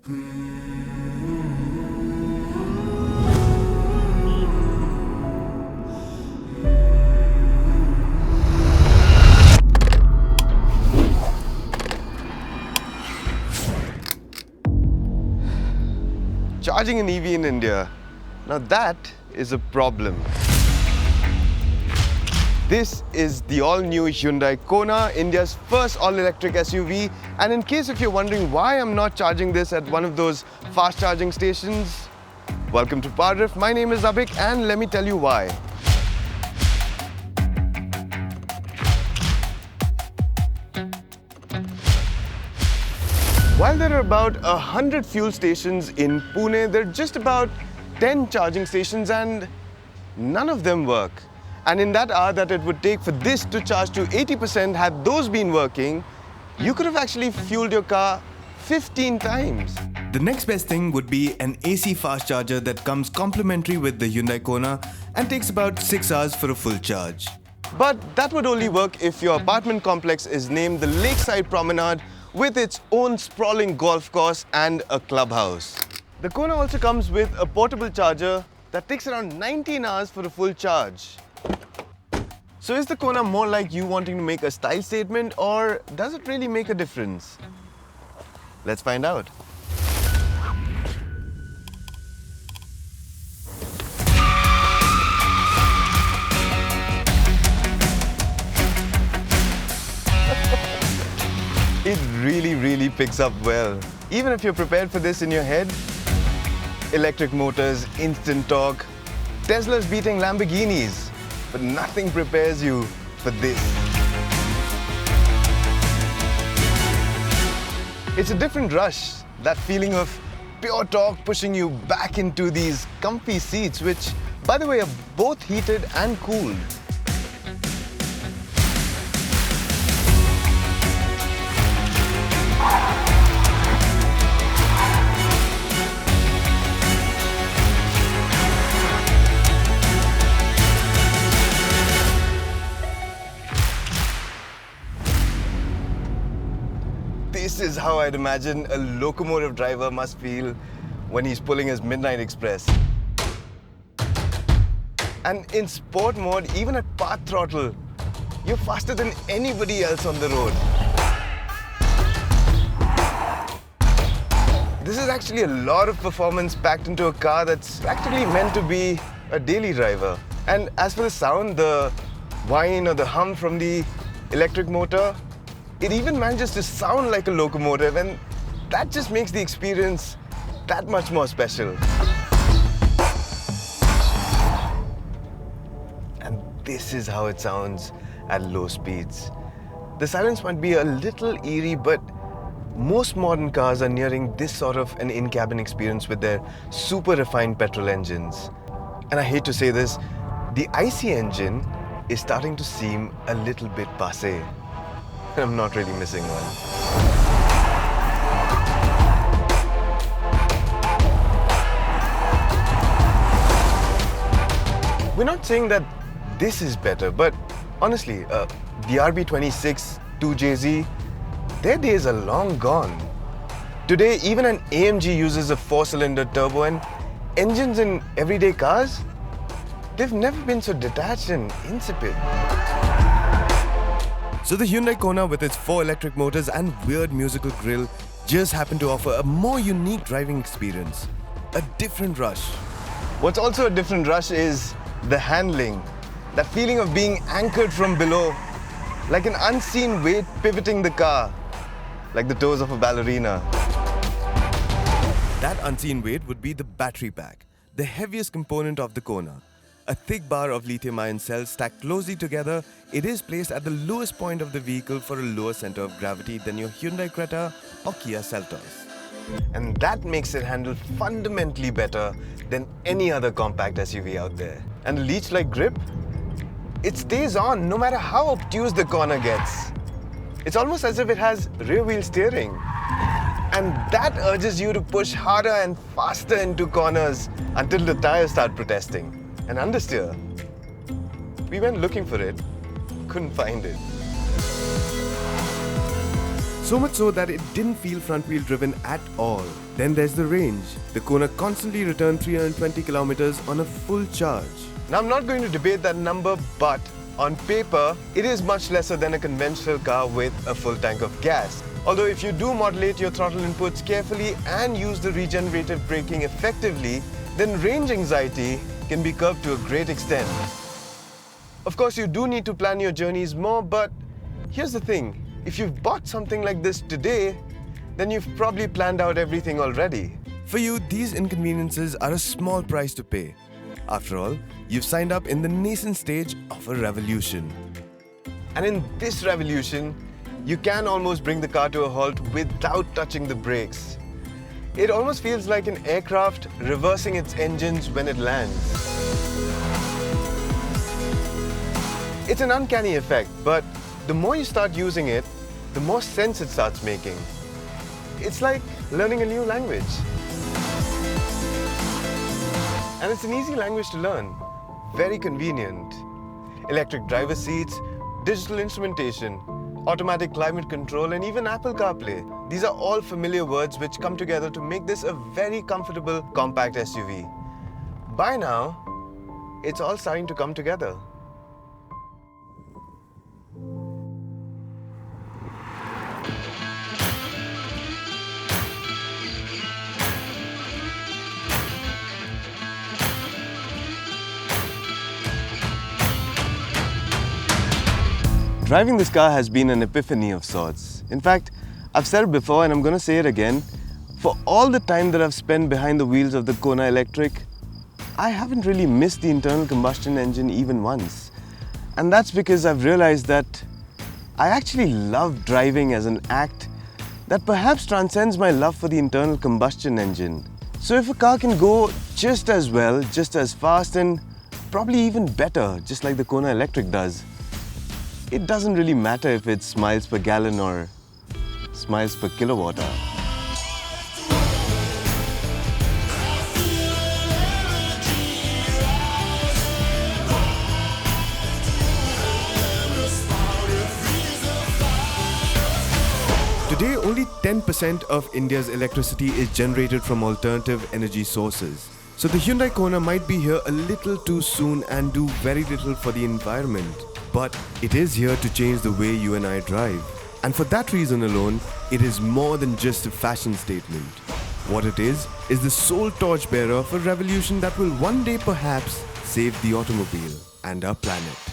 Charging an EV in India, now that is a problem. This is the all-new Hyundai Kona, India's first all-electric SUV. And in case if you're wondering why I'm not charging this at one of those fast charging stations, welcome to Power. My name is Abhik and let me tell you why. While there are about 100 fuel stations in Pune, there are just about 10 charging stations and none of them work. And in that hour that it would take for this to charge to 80%, had those been working, you could have actually fueled your car 15 times. The next best thing would be an AC fast charger that comes complimentary with the Hyundai Kona and takes about 6 hours for a full charge. But that would only work if your apartment complex is named the Lakeside Promenade with its own sprawling golf course and a clubhouse. The Kona also comes with a portable charger that takes around 19 hours for a full charge. So is the Kona more like you wanting to make a style statement, or does it really make a difference? Let's find out. It really picks up well. Even if you're prepared for this in your head, electric motors, instant torque, Tesla's beating Lamborghinis, but nothing prepares you for this. It's a different rush, that feeling of pure torque pushing you back into these comfy seats, which, by the way, are both heated and cooled. This is how I'd imagine a locomotive driver must feel when he's pulling his Midnight Express. And in sport mode, even at path throttle, you're faster than anybody else on the road. This is actually a lot of performance packed into a car that's practically meant to be a daily driver. And as for the sound, the whine or the hum from the electric motor, it even manages to sound like a locomotive, and that just makes the experience that much more special. And this is how it sounds at low speeds. The silence might be a little eerie, but most modern cars are nearing this sort of an in-cabin experience with their super refined petrol engines. And I hate to say this, the IC engine is starting to seem a little bit passé. I'm not really missing one. We're not saying that this is better, but honestly, the RB26 2JZ, their days are long gone. Today, even an AMG uses a 4-cylinder turbo, and engines in everyday cars, they've never been so detached and insipid. So the Hyundai Kona with its 4 electric motors and weird musical grille just happened to offer a more unique driving experience. A different rush. What's also a different rush is the handling. That feeling of being anchored from below, like an unseen weight pivoting the car, like the toes of a ballerina. That unseen weight would be the battery pack, the heaviest component of the Kona. A thick bar of lithium-ion cells stacked closely together, it is placed at the lowest point of the vehicle for a lower center of gravity than your Hyundai Creta or Kia Seltos. And that makes it handle fundamentally better than any other compact SUV out there. And the leech-like grip, it stays on no matter how obtuse the corner gets. It's almost as if it has rear-wheel steering. And that urges you to push harder and faster into corners until the tires start protesting. And understeer. We went looking for it, couldn't find it. So much so that it didn't feel front-wheel driven at all. Then there's the range. The Kona constantly returned 320 kilometers on a full charge. Now, I'm not going to debate that number, but on paper, it is much lesser than a conventional car with a full tank of gas. Although if you do modulate your throttle inputs carefully and use the regenerative braking effectively, then range anxiety can be curbed to a great extent. Of course, you do need to plan your journeys more, but here's the thing. If you've bought something like this today, then you've probably planned out everything already. For you, these inconveniences are a small price to pay. After all, you've signed up in the nascent stage of a revolution. And in this revolution, you can almost bring the car to a halt without touching the brakes. It almost feels like an aircraft reversing its engines when it lands. It's an uncanny effect, but the more you start using it, the more sense it starts making. It's like learning a new language. And it's an easy language to learn. Very convenient. Electric driver seats, digital instrumentation, automatic climate control, and even Apple CarPlay. These are all familiar words which come together to make this a very comfortable compact SUV. By now, it's all starting to come together. Driving this car has been an epiphany of sorts. In fact, I've said it before and I'm going to say it again. For all the time that I've spent behind the wheels of the Kona Electric, I haven't really missed the internal combustion engine even once. And that's because I've realized that I actually love driving as an act that perhaps transcends my love for the internal combustion engine. So if a car can go just as well, just as fast, and probably even better, just like the Kona Electric does, it doesn't really matter if it's miles per gallon or miles per kilowatt hour. Today, only 10% of India's electricity is generated from alternative energy sources. So the Hyundai Kona might be here a little too soon and do very little for the environment. But it is here to change the way you and I drive. And for that reason alone, it is more than just a fashion statement. What it is the sole torchbearer of a revolution that will one day perhaps save the automobile and our planet.